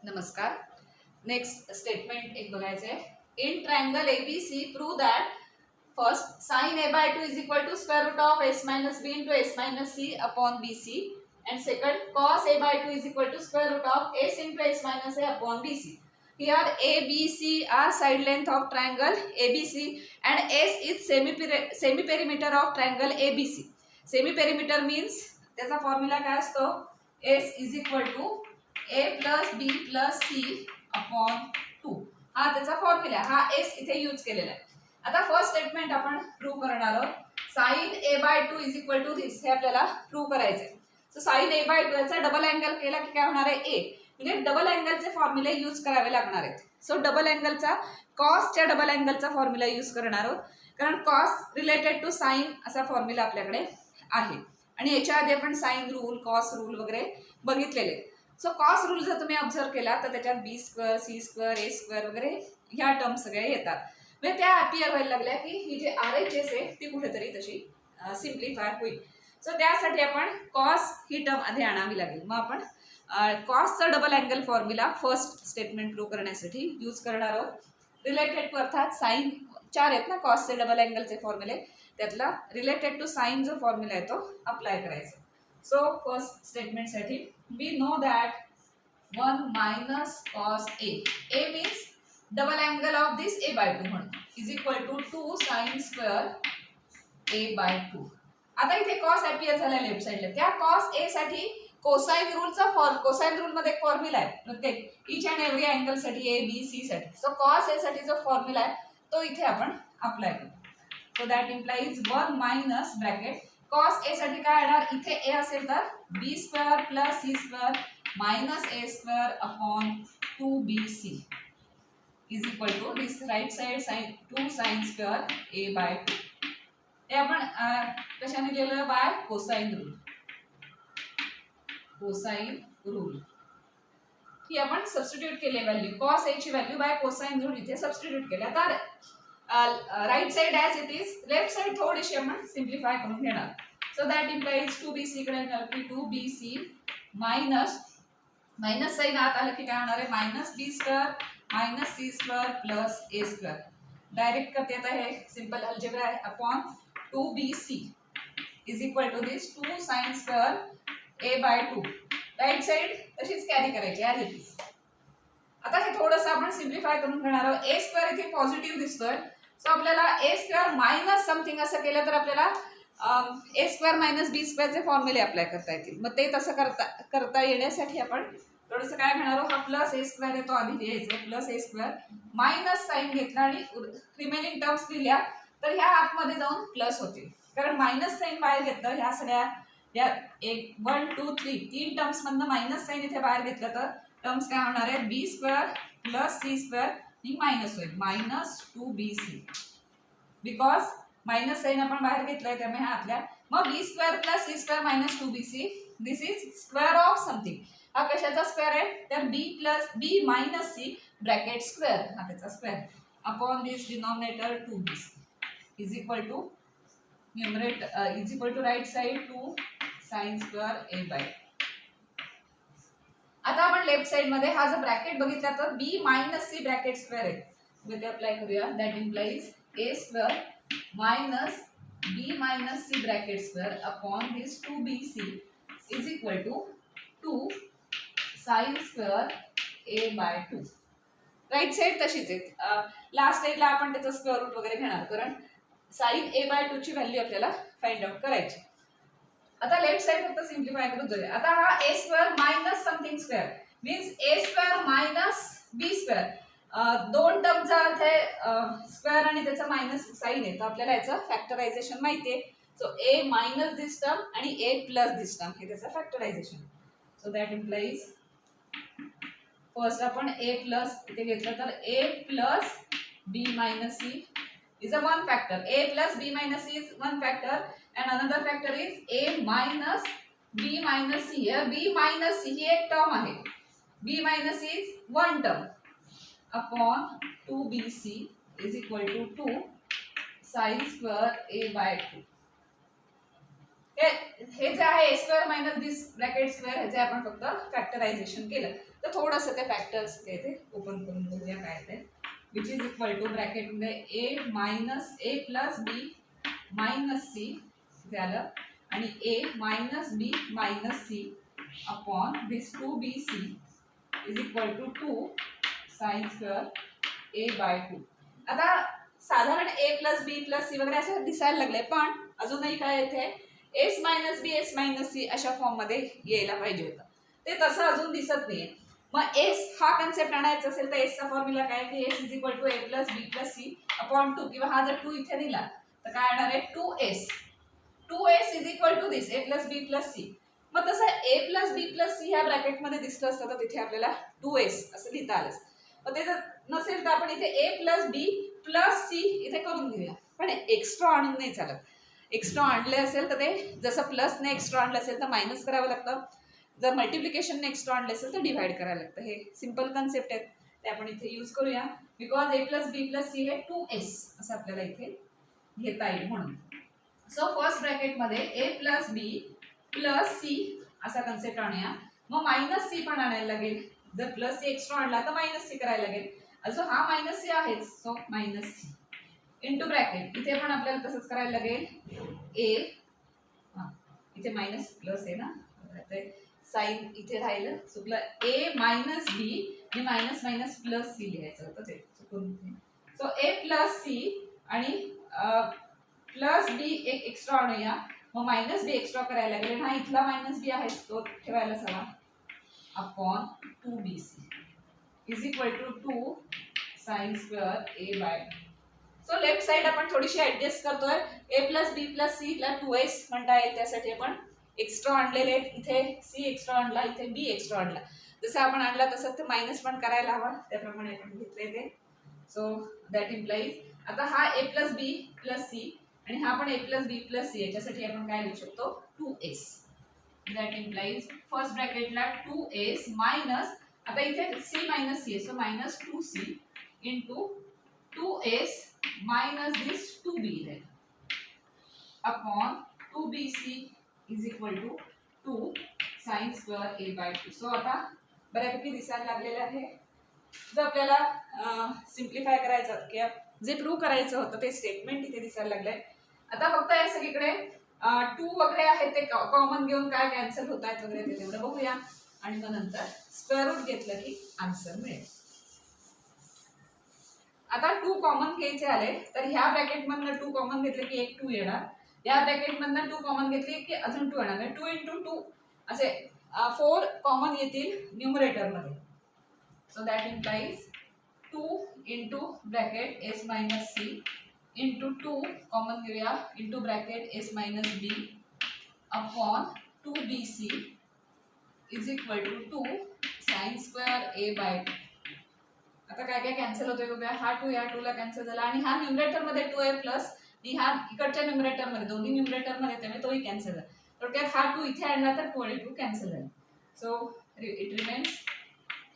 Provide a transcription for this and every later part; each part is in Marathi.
नमस्कार. नेक्स्ट स्टेटमेंट एक बघायचं आहे. In triangle ABC prove that first sin a/2 is equal to square root of s minus b into s minus c upon bc, and second cos a/2 is equal to square root of s into s minus a upon bc. Here a, b, c are side length of triangle ABC and s is semi perimeter of triangle ABC. Semi perimeter means त्याचा फॉर्म्युला काय असतो? s is equal to a plus b plus c upon 2. हा त्याचा फॉर्म्युला, हा s इथे यूज केलेला आहे. आता फर्स्ट स्टेटमेंट आपण प्रूव्ह करणार आहोत. sin a/2 is equal to this हे आपल्याला प्रूव्ह करायचं आहे. सो sin a/2 याचा डबल अँगल केला की काय होणार आहे? a. म्हणजे डबल अँगलचे फॉर्म्युले यूज करावे लागणार आहेत. सो डबल अँगलचा कॉसच्या डबल अँगलचा फॉर्म्युला यूज करणार आहोत, कारण कॉस रिलेटेड टू साइन असा फॉर्म्युला आपल्याकडे आहे आणि याच्या आधी आपण साइन रूल, कॉस रूल वगैरे बघितलेले. सो कॉस रूल जर तुम्ही ऑब्झर्व केला तर त्याच्यात बी स्क्वेअर, सी स्क्वेअर, ए स्क्वेअर वगैरे ह्या टर्म सगळे येतात. म्हणजे त्या अपीयर व्हायला लागल्या की ही जी RHS आहे ती कुठेतरी तशी सिम्प्लिफाय होईल. सो त्यासाठी आपण कॉस ही टर्म आधी आणावी लागेल. मग आपण कॉसचा double angle formula first statement prove करण्यासाठी यूज करणार आहोत. रिलेटेड टू अर्थात साइन 4 आहेत ना कॉसचे डबल अँगलचे फॉर्म्युले, त्यातला रिलेटेड टू साइन जो फॉर्म्युला आहे तो अप्लाय करायचा. So first statement साठी we know that 1 minus cos a. A means double angle of this a/2 म्हणून is equal to 2 sin square a/2. आता इथे cos appear झाला लेफ्ट साइडला. त्या cos a साठी कोसाइन रूलचा कोसाइन रूल मध्ये एक फॉर्म्युला आहे प्रत्येक ईच अँड एव्हरी अँगल साठी a b c साठी. सो cos a साठी जो फॉर्म्युला आहे तो इथे आपण अप्लाय करू. So that implies 1 minus bracket cos a साठी काय येणार? इथे a असेल तर b square plus c square minus a square upon 2bc is equal to this right side sine 2 sine square a/2. हे आपण कशाने लिहिलं? By cosine rule. Cosine rule ही आपण सबस्टिट्यूट केले व्हॅल्यू. cos a ची व्हॅल्यू बाय कोसाइन रूल इथे सबस्टिट्यूट केल्या. तर right side as it is, left side थोडीशी आपण सिम्प्लिफाय करून घेणार. सो दॅट इम्प्लाइज 2bc कडे येणार की 2bc मायनस मायनस साइन आत आलं की काय होणार आहे? Minus b square minus c square plus a square. Direct करता येतं, हे सिंपल अल्जेब्रा आहे. Upon 2bc is equal to this 2 sine square a/2. Right side तशीच कॅरी करायची ॲज इट इज. आता हे थोडंसं आपण सिम्प्लिफाय करून घेणार आहोत. a स्क्वेअर इथे पॉझिटिव्ह दिसतोय. सो आपल्याला a स्क्वेअर मायनस समथिंग असं केलं तर आपल्याला a स्क्वेअर मायनस b स्क्वेअरचे फॉर्म्युले अप्लाय करता येतील. मग ते तसं करता येण्यासाठी आपण थोडंसं काय घेणार आहोत? हा प्लस a स्क्वेअर आहे तो आधी लिहायचा. Plus a square minus sign घेतला आणि रिमेनिंग टर्म्स लिहिल्या तर ह्या आतमध्ये जाऊन प्लस होतील, कारण मायनस साइन बाहेर घेतलं ह्या सगळ्या या 1 2 3 तीन टर्म्स मधनं मायनस साइन इथे बाहेर घेतलं तर टर्म्स काय होणार आहेत? b square plus c square ही मायनस होईल minus 2bc. Because minus sign आपण बाहेर घेतलाय त्यामुळे हा आतल्या. मग b square plus c square minus 2bc this is square of something. हा कशाचा स्क्वेअर आहे? तर b minus c bracket square हा त्याचा square upon this denominator 2bc is equal to numerator is equal to right side 2 sine square a/2. आता आपण लेफ्ट साइड मध्ये हा जो ब्रॅकेट बघितला तर b minus c bracket square आहे. ते अप्लाय करूया. That implies a square minus b minus c bracket square upon this 2bc is equal to 2 sine square a/2. Right side तशीच आहे. लास्ट साइडला आपण त्याचा स्क्वेअर रूट वगैरे घेणार, कारण साइन a/2 ची व्हॅल्यू आपल्याला फाइंड आउट करायची. आता लेफ्ट साइड फक्त सिम्प्लिफाय करून जाऊया. आता हा a square minus something square means a square minus b square. दोन टर्मचा अर्थ आहे स्क्वेअर आणि त्याचा मायनस साइन आहे, तर आपल्याला याचं फॅक्टरायझेशन माहिती आहे. So a minus this term आणि a प्लस दिस टर्म हे त्याचं factorisation. So that implies first आपण a प्लस इथे घेतलं तर a plus b minus c is a one factor. a plus b minus c is one factor and another factor is a minus b minus c. Here b minus c ही एक टर्म आहे. b minus c is one term upon 2bc is equal to 2 sin square a/2. हे जे आहे a square minus this bracket square ह्याचे आपण फक्त फॅक्टरायझेशन केलं तर थोडंसं ते फॅक्टर्स ते ओपन करून बघूया काय ते, विच इज इक्वल टू ब्रॅकेटमध्ये A minus A plus B minus C झालं आणि A minus B minus C upon this 2bc is equal to 2 sine square A by 2. आता साधारण A plus B plus C वगैरे असं दिसायला लागले, पण अजूनही काय येते S minus B S minus C अशा फॉर्ममध्ये यायला पाहिजे होतं, ते तसं अजून दिसत नाहीये. मग एस हा कन्सेप्ट आणायचा असेल तर एसचा फॉर्म्युला काय की s is equal to a plus B plus c upon 2, किंवा हा जर 2 इथे दिला तर काय येणार आहे 2s is equal to this a plus B plus c. मग तसं a plus B plus c ह्या ब्रॅकेटमध्ये दिसलं असतं तर तिथे आपल्याला 2s असं लिहिता आलं. मग ते जर नसेल तर आपण इथे ए प्लस बी प्लस सी इथे करून घेऊया, पण एक्स्ट्रा आणून नाही चालत. एक्स्ट्रा आणले असेल तर ते जसं प्लसने एक्स्ट्रा आणलं असेल तर मायनस करावं लागतं, जर मल्टिप्लिकेशनने एक्स्ट्रा आणले असेल तर डिवाइड करायला लागतं. हे सिंपल कन्सेप्ट आहेत ते आपण इथे यूज करूया. Because a plus B plus c हे 2s असं आपल्याला इथे घेता येईल म्हणून. सो फर्स्ट ब्रॅकेटमध्ये a plus B plus c असा कन्सेप्ट आणूया. मग मायनस सी पण आणायला लागेल, जर प्लस सी एक्स्ट्रा आणला तर मायनस सी करायला लागेल. अजून हा मायनस सी आहेच, so minus C into bracket इथे पण आपल्याला तसंच करायला लागेल. ए इथे मायनस प्लस आहे ना, साइन इथे राहिलं चुकलं, ए मायनस बी आणि मायनस मायनस प्लस सी लिहायचं होतं ते चुकून. सो ए प्लस सी आणि प्लस बी एक एक्स्ट्रा आणूया, मग मायनस बी एक्स्ट्रा करायला लागेल. हा इथला मायनस बी आहे तो ठेवायलाच हवा upon 2bc is equal to 2 sine square A by. So left side आपण थोडीशी ऍडजस्ट करतोय. A plus B plus c ला 2s म्हणता येईल, त्यासाठी आपण एक्स्ट्रा आणलेले आहेत. इथे सी एक्स्ट्रा आणला, इथे बी एक्स्ट्रा आणला. जसं आपण आणला तसं ते मायनस पण करायला हवा, त्याप्रमाणे आपण घेतले ते. सो दॅट इम्प्लाइज आता हा A plus B plus C आणि हा पण A plus B plus C, याच्यासाठी आपण काय लिहू शकतो 2s. दॅट इम्प्लाइज फर्स्ट ब्रॅकेटला 2s मायनस, आता इथे c मायनस सी आहे, so minus 2c into 2s minus this 2b then upon 2bc is equal to 2 sin square a by 2. So आता बऱ्यापैकी दिसायला लागलेलं आहे. जर आपल्याला सिम्प्लिफाय करायचं किंवा जे प्रूव्ह करायचं होतं ते स्टेटमेंट इथे दिसायला लागलंय. आता फक्त या सगळीकडे 2 वगैरे आहेत ते कॉमन घेऊन काय कॅन्सल होत आहेत वगैरे ते तेवढं बघूया आणि मग नंतर स्क्वेअर रूट घेतलं की आन्सर मिळेल. आता 2 कॉमन घ्यायचे आले तर ह्या ब्रॅकेटमधनं 2 कॉमन घेतले की एक 2 येणार, या ब्रॅकेटमधनं 2 कॉमन घेतली की अजून 2 येणार, 2 इंटू 2 असे 4 कॉमन येतील न्यूमरेटरमध्ये. So that implies 2 into bracket S minus C into 2 common घेऊया into bracket S minus B upon 2bc is equal to 2 sine square A by 2. आता काय काय कॅन्सल होतोय बघूया. हा 2 या 2 ला कॅन्सल झाला आणि हा न्यूमरेटर मध्ये 2a प्लस आणि हा इकडच्या न्यूमरेटर मध्ये, दोन्ही न्यूमरेटर मध्ये त्यामुळे तोही कॅन्सल झाला. थोडक्यात हा 2 इथे आणला तर 2 आणि 2 कॅन्सल झाला. So it remains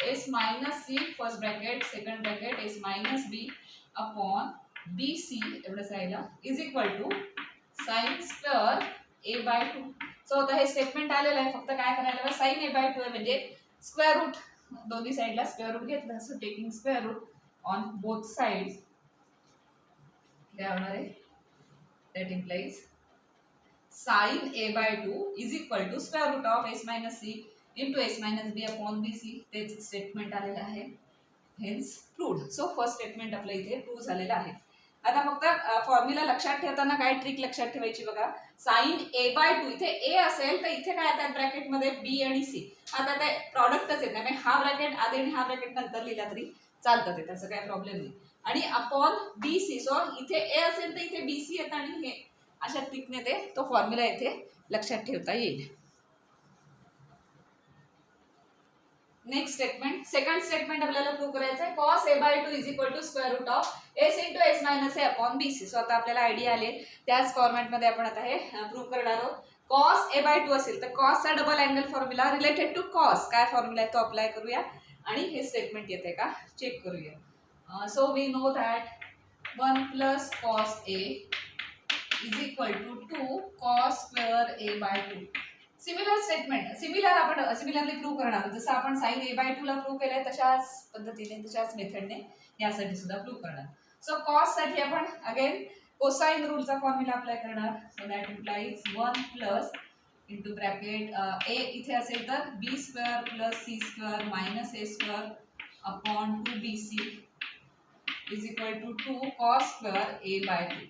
s minus c first bracket second bracket s minus B upon bc एवढंच राहिलं is equal to sine square a by 2. So आता हे स्टेटमेंट आलेलं आहे, फक्त काय करायला हवं साइन a बाय 2 आहे म्हणजे स्क्वेअर रूट दोन्ही साइडला स्क्वेअर रूट घेतलं, so taking square root on both sides काय होणार आहे that implies sine a by 2 is equal to square root of s minus C into s minus B upon bc. तेच स्टेटमेंट आलेलं आहे, hence proved. So first statement आपलं इथे प्रूव्ह झालेलं आहे. आता फक्त फॉर्म्युला लक्षात ठेवताना काय ट्रिक लक्षात ठेवायची बघा. साइन a बाय 2 इथे a असेल तर इथे काय येतात ब्रॅकेटमध्ये b आणि c. आता ते प्रॉडक्टच येत नाही, हा ब्रॅकेट आधी आणि हा ब्रॅकेट नंतर लिहिला तरी चालतं, ते त्याचं काही प्रॉब्लेम नाही. आणि अपॉन bc, सो इथे a असेल तर इथे bc येतं आणि हे अशा ट्रिकने ते तो फॉर्म्युला इथे लक्षात ठेवता येईल. नेक्स्ट स्टेटमेंट, सेकंड स्टेटमेंट आपल्याला प्रूव्ह करायचं आहे. cos a by 2 is equal to square root of s into s minus a upon bc. So आता आपल्याला आयडिया आले, त्याच फॉर्मॅटमध्ये आपण आता हे प्रूव्ह करणार आहोत. cos a बाय 2 असेल तर cos चा double angle formula related to cos काय फॉर्म्युला आहे तो अप्लाय करूया आणि हे स्टेटमेंट येते का चेक करूया. So we know that 1 plus cos a is equal to 2 cos square a by 2. Similar statement, आपण सिमिलरली प्रूव्ह करणार आहोत. जसं आपण sin a/2 ला प्रूव्ह केलंय तशाच पद्धतीने तशाच मेथडने यासाठी सुद्धा प्रूव्ह करणार. सो cos साठी आपण अगेन कोसाइन रूलचा फॉर्म्युला अप्लाय करणार. So that implies 1 plus into bracket a इथे असेल तर b² plus c² minus a² upon 2bc is equal to 2 cos² a/2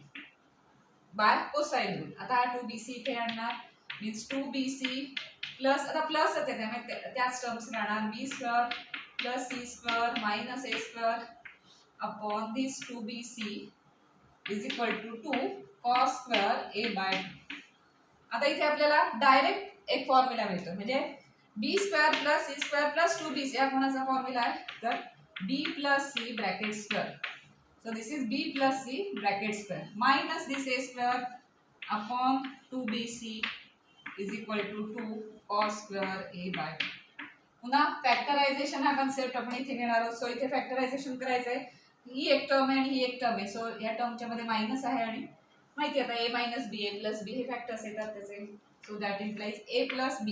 by cosine rule. आता हा 2bc इथे आणणार मीन्स 2bc प्लस, आता प्लसच आहे त्यामुळे त्याच टर्म्स राहणार b² plus c² minus a² upon this 2bc is equal to 2 cos² a/2. आता इथे आपल्याला डायरेक्ट एक फॉर्म्युला मिळतो म्हणजे b² plus c² plus 2bc हा कोणाचा फॉर्म्युला आहे तर b plus c bracket square. So this is b plus c bracket square minus this a² upon 2bc is equal to 2 cos² a/2. पुन्हा फॅक्टरायझेशन हा कन्सेप्ट आपण इथे घेणार आहोत. सो इथे फॅक्टरायझेशन करायचं आहे. ही एक टर्म आहे आणि ही एक टर्म आहे. सो या टर्मच्या मध्ये मायनस आहे आणि माहिती आता a minus b a plus b हे फॅक्टर्स येतात त्याचे. So that implies a plus b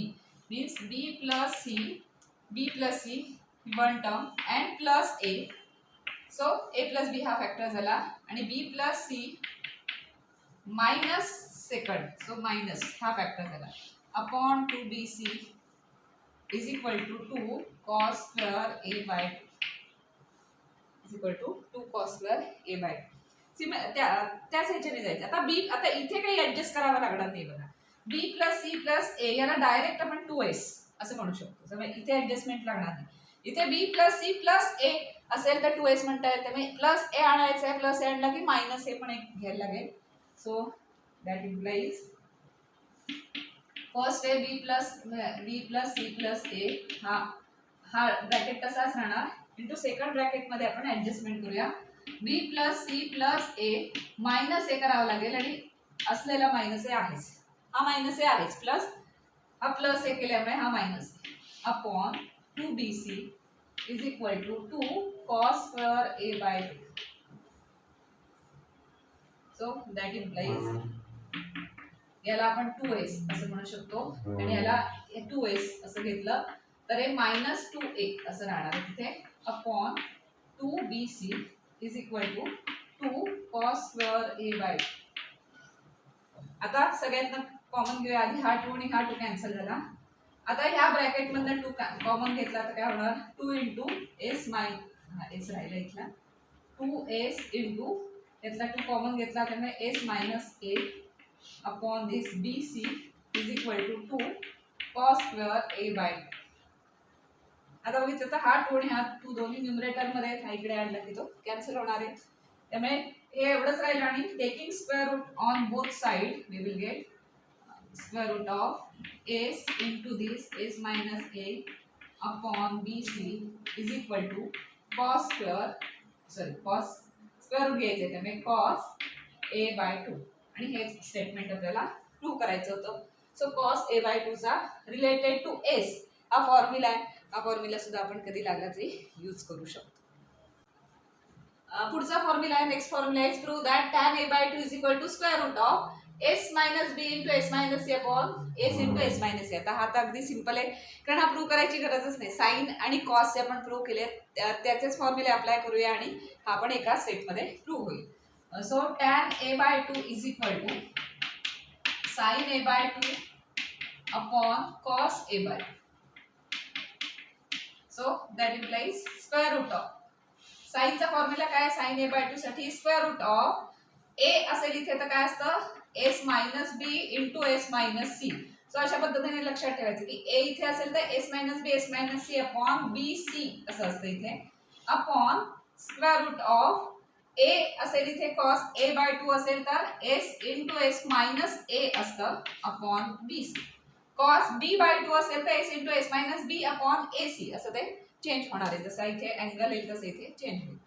means b plus c one term and plus a. सो a प्लस b हा फॅक्टर झाला आणि b plus c minus second so minus हा फॅक्टर झाला upon 2bc is equal to 2 cos² a/2 is equal to 2 cos² a/2. त्याच ह्याच्याने जायचं. आता b आता इथे काही ऍडजस्ट करावं लागणार नाही बघा. b plus c plus a याला डायरेक्ट आपण 2s असं म्हणू शकतो. त्यामुळे इथे ऍडजस्टमेंट लागणार नाही. इथे b plus c plus a असेल तर 2s म्हणता येईल. त्यामुळे प्लस a आणायचं आहे. प्लस a आणला की मायनस a पण एक घ्यायला लागेल. सो दॅट इम्प्लाइज फर्स्ट आहे b plus c plus a हा ब्रॅकेट तसाच राहणार इंटू सेकंड ब्रॅकेट मध्ये आपण ऍडजस्टमेंट करूया. b plus c plus a minus a करावं लागेल आणि असलेला मायनस a आहेच. हा मायनस a आहेच प्लस हा प्लस a केल्यामुळे हा minus upon 2bc is equal to 2 cos² a/2. So that implies याला आपण 2s असं म्हणू शकतो आणि याला 2s असं घेतलं तर हे मायनस 2a असं राहणार आहे तिथे upon 2bc is equal to 2 cos² a/2. आता सगळ्यांना कॉमन घेऊया. आधी हा 2 आणि हा 2 कॅन्सल झाला. आता ह्या ब्रॅकेट मधनं 2 कॉमन घेतला तर काय होणार 2 इंटू एस एस राहिला इथला 2s इंटू यातला 2 कॉमन घेतला त्यामुळे s minus a upon this bc is equal to 2 cos² a/2. आता बघितलं तर हा 2 आणि हा 2 दोन्ही न्यूमरेटर मध्ये आहेत. हा इकडे आणला की तो कॅन्सल होणार आहे. त्यामुळे हे एवढंच राहिलं आणि taking square root on both side we will get square root of s into this s minus a upon bc is equal to cos square root घ्यायचे त्यामुळे cos a/2 आणि हे स्टेटमेंट आपल्याला प्रूव्ह करायचं होतं. सो cos a/2 चा रिलेटेड टू s हा फॉर्म्युला आहे. हा फॉर्म्युला सुद्धा आपण कधी लागला तरी यूज करू शकतो. पुढचा फॉर्म्युला आहे next formula is prove that tan a/2 is equal to square root of s minus b into s minus c upon s into s minus a. आता हा तर अगदी सिंपल आहे कारण हा प्रूव्ह करायची गरजच नाही. साइन आणि कॉस जे आपण प्रूव्ह केले त्याचेच फॉर्म्युले अप्लाय करूया आणि हा पण एका स्टेपमध्ये प्रूव्ह होईल. So tan a/2 is equal to sin a/2 upon cos a/2. So that implies square root of साइनचा फॉर्म्युला काय sin a/2 साठी स्क्वेअर रूट ऑफ a असेल इथे तर काय असतं s minus b into s minus c. So अशा पद्धतीने लक्षात ठेवायचं की a इथे असेल तर s minus b s minus c upon bc असं असतं इथे upon square root of a असेल इथे cos a/2 असेल तर s into s minus a असतं अपॉन bc. cos b/2 असेल तर s into s minus b upon ac असं ते चेंज होणार आहे. जसं इथे अँगल येईल तसं इथे चेंज होईल.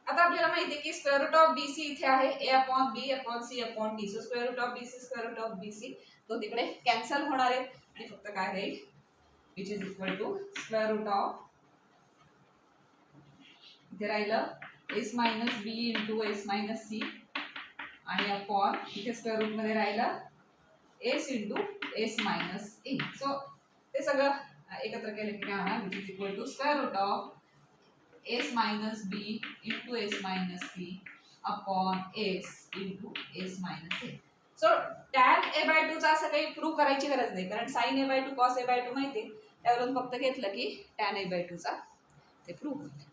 आता आपल्याला माहिती आहे की स्क्वेअर रूट ऑफ bc इथे आहे a upon b upon c upon d. So square root of bc square root of bc तो तिकडे कॅन्सल होणार आहे आणि फक्त काय राहील which is equal to square root of इथे राहिलं s minus b into s minus c आणि अपॉन इथे स्क्वेअर रूट मध्ये राहिलं एस इंटू एस मायनस ए. सो ते सगळं एकत्र केलं की काय होणार, which is equal to square root of s minus B into S minus C upon s into S minus A. So tan a by टूचा असं काही प्रूव्ह करायची गरज नाही, कारण sine A by two cos A by two माहिती आहे, त्यावरून फक्त घेतलं की टॅन ए बाय टूचा ते प्रूव्ह होईल.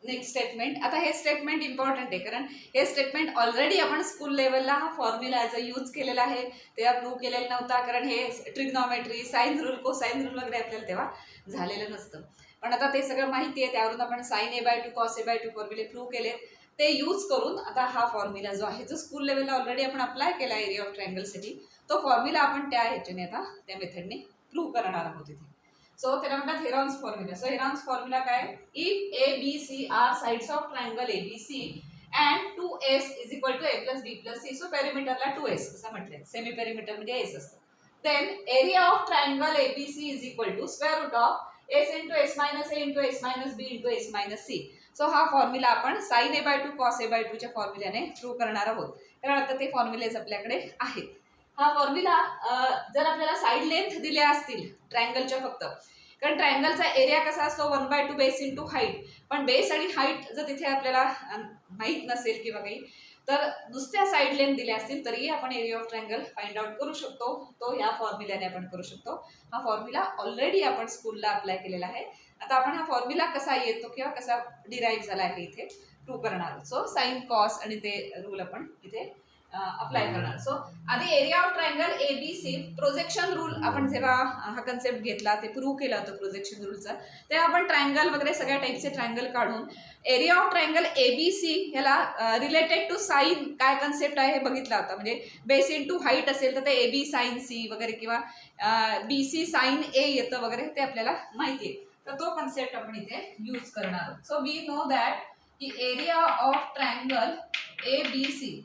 Next statement. आता हे स्टेटमेंट इम्पॉर्टंट आहे, कारण हे स्टेटमेंट ऑलरेडी आपण स्कूल लेवलला हा फॉर्म्युला ॲज अ यूज केलेला आहे, तेव्हा प्रूव्ह केलेला नव्हता, कारण हे trigonometry, sine rule, cosine rule वगैरे आपल्याला तेव्हा झालेलं नसतं. पण आता ते सगळं माहिती आहे, त्यावरून आपण sine A by two cos A by two फॉर्म्युले प्रूव्ह केले. ते यूज करून आता हा फॉर्म्युला जो आहे, जो स्कूल लेवलला ऑलरेडी आपण अप्लाय केला एरिया ऑफ ट्रायंगलसाठी, तो फॉर्म्युला आपण त्या ह्याच्याने आता त्या मेथडने प्रूव्ह करणार आहोत इथे. सो त्याला म्हणतात Heron's formula. So Heron's formula काय, if a B c are sides of triangle A B c and 2s is equal to a plus B plus c. So पेरिमीटरला 2s असं म्हटलंय, सेमी पेरिमीटर म्हणजे s असतं. Then area of triangle A B c is equal to square root of s into S minus A into S minus B into S minus c. So हा फॉर्म्युला आपण sine A by two cos A by टूच्या फॉर्म्युल्याने प्रूव्ह करणार आहोत, कारण आता ते फॉर्म्युलेज आपल्याकडे आहेत. हा फॉर्म्युला जर आपल्याला साईड लेंथ दिल्या असतील ट्रायंगलच्या फक्त, कारण ट्रायंगलचा एरिया कसा असतो 1/2 बेस इंटू हाईट, पण बेस आणि हाईट जर तिथे आपल्याला माहीत नसेल किंवा काही, तर नुसत्या साईड लेंथ दिल्या असतील तरीही आपण area of triangle find out करू शकतो. तो या फॉर्म्युल्याने आपण करू शकतो. हा फॉर्म्युला ऑलरेडी आपण स्कूलला अप्लाय केलेला आहे. आता आपण हा फॉर्म्युला कसा येतो किंवा कसा डिराईव्ह झाला आहे इथे प्रूव्ह करणार आहोत. सो साइन कॉस आणि ते रूल आपण इथे अप्लाय करणार. सो आधी area of triangle A B c, projection rule आपण जेव्हा हा कन्सेप्ट घेतला, ते प्रूव्ह केला होता प्रोजेक्शन रूलचा, तेव्हा आपण ट्रायंगल वगैरे सगळ्या टाईपचे ट्रायंगल काढून area of triangle A B c ह्याला रिलेटेड टू साइन काय कन्सेप्ट आहे हे बघितला होता. म्हणजे बेस इंटू हाईट असेल तर ते ए बी साइन सी वगैरे किंवा बी सी साइन ए येतं वगैरे, ते आपल्याला माहिती आहे. तर तो कन्सेप्ट आपण इथे यूज करणार आहोत. सो वी नो दॅट की area of triangle A B C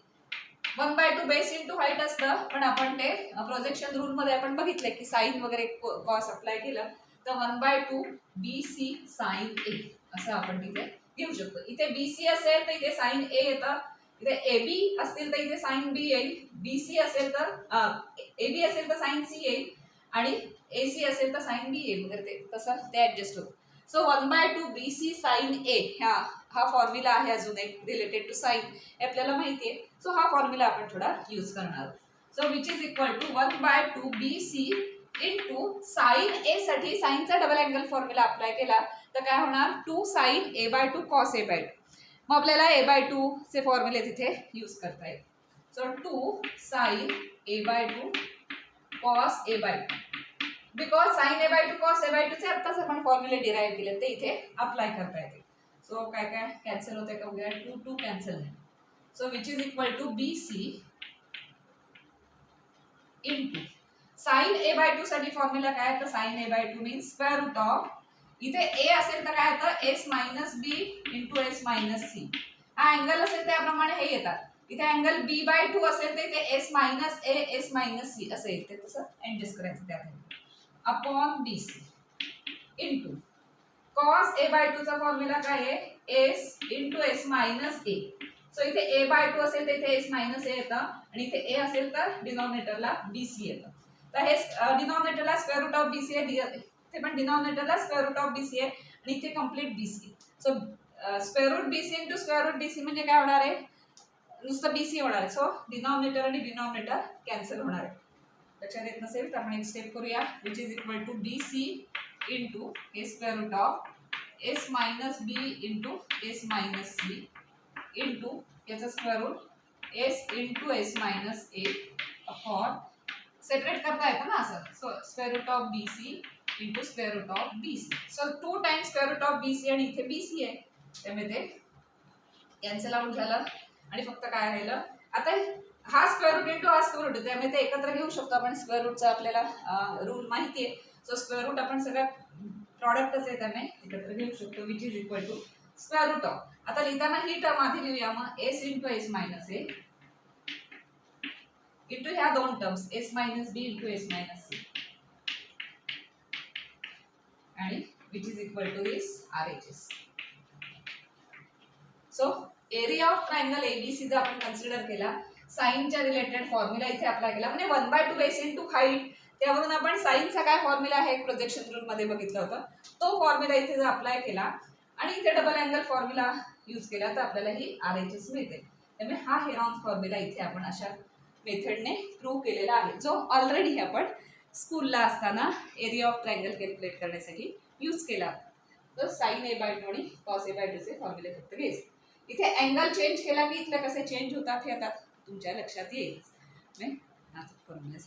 1/2 base into height असतं, पण आपण ते प्रोजेक्शन रूल मध्ये आपण बघितलं की साइन वगैरे कॉस अप्लाय केलं तर 1/2 बी सी साइन ए असं आपण तिथे घेऊ शकतो. इथे बी सी असेल तर इथे साइन ए येतं, इथे ए बी असतील तर इथे साइन बी येईल, बी सी असेल तर ए बी असेल तर साइन सी येईल आणि ए सी असेल तर साइन बी येईल वगैरे, ते तसं ते ऍडजस्ट होतं. सो 1/2 बी सी साइन ए हा फॉर्म्युला आहे अजून एक रिलेटेड टू साइन, आपल्याला माहिती आहे. सो हा फॉर्म्युला आपण थोडा यूज करणार आहोत. So which is equal to 1/2 b C into sine a साठी साइनचा डबल अँगल फॉर्म्युला अप्लाय केला तर काय होणार, 2 sine A by two cos A by two. मग आपल्याला ए बाय टू चे फॉर्म्युले तिथे यूज करता येईल. So 2 sine A by two cos A by two, because sine A by two cos A by two चे आत्ताच आपण फॉर्म्युले डिराईव्ह केले ते इथे अप्लाय करता येते. सो काय काय कॅन्सल होते का बघूया, 2 cancel. So which is equal to B C into sine A by two साठी फॉर्म्युला काय, तर sine A by two means square root of, इथे ए असेल तर काय होतं एस मायनस बी इंटू एस मायनस सी. हा अँगल असेल त्याप्रमाणे हे येतात. इथे अँगल बी बाय टू असेल तर इथे S minus A S minus C असं येते, तसं ऍडजस्ट करायचं त्यात upon B C into cos A by two चा फॉर्म्युला काय आहे, एस इंटू एस मायनस ए. सो इथे ए बाय टू असेल तर इथे एस मायनस ए येतं आणि इथे ए असेल तर डिनॉमिनेटरला बी सी येतं. तर हे डिनॉमिनेटरला square root of b c आहे, इथे पण डिनॉमिनेटरला square root of b c आहे आणि इथे complete b c. So square root b C into square root b c म्हणजे काय होणार आहे, नुसतं बी सी होणार आहे. सो डिनॉमिनेटर आणि डिनॉमिनेटर कॅन्सल होणार आहे. लक्षात येत नसेल तर आपण एक स्टेप करूया, which is equal to B C into a square root of s minus B into S minus C into याचा square root s into S minus a upon, separate करता येतं ना असं. So square root of b C into square root of b c. So 2 times square root of b c आणि इथे बी सी आहे, त्यामुळे ते कॅन्सल आउट झालं आणि फक्त काय राहिलं. आता हा स्क्वेअर रूट इंटू हा स्क्वेअर रूट, त्यामुळे ते एकत्र घेऊ शकतो आपण. स्क्वेअर रूटचा आपल्याला रूल माहिती आहे. सो स्क्वेअर रूट आपण सगळ्या प्रॉडक्टच आहे त्यामुळे एकत्र घेऊ शकतो, which is equal to square root of. आता लिहिताना ही टर्म आधी लिहूया, मग एस इंटू एस मायनस ए इंटू ह्या दोन टर्म्स एस मायनस बी इंटू एस मायनस सी आणि which is equal to this R H S. So area of triangle ABC जर आपण कन्सिडर केला, साईनच्या रिलेटेड फॉर्म्युला इथे अप्लाय केला, म्हणजे 1/2 बेस इंटू हाईट, त्यावरून आपण साईनचा काय फॉर्म्युला आहे प्रोजेक्शन रूल मध्ये बघितलं होतं, तो फॉर्म्युला इथे जर अप्लाय केला आणि इथे डबल अँगल फॉर्म्युला यूज केला तर आपल्याला ही RHS मिळते. त्यामुळे हा हेरॉन्स फॉर्म्युला इथे आपण अशा मेथडने प्रूव्ह केलेला आहे, जो ऑलरेडी आपण स्कूलला असताना एरिया ऑफ ट्रायंगल कॅल्क्युलेट करण्यासाठी यूज केला. तर साइन A/2 आणि कॉस A/2 चे फॉर्म्युले फक्त घ्यायचे. इथे अँगल चेंज केला की इथले कसे चेंज होतात हे आता तुमच्या लक्षात येईल. फॉर्म्युला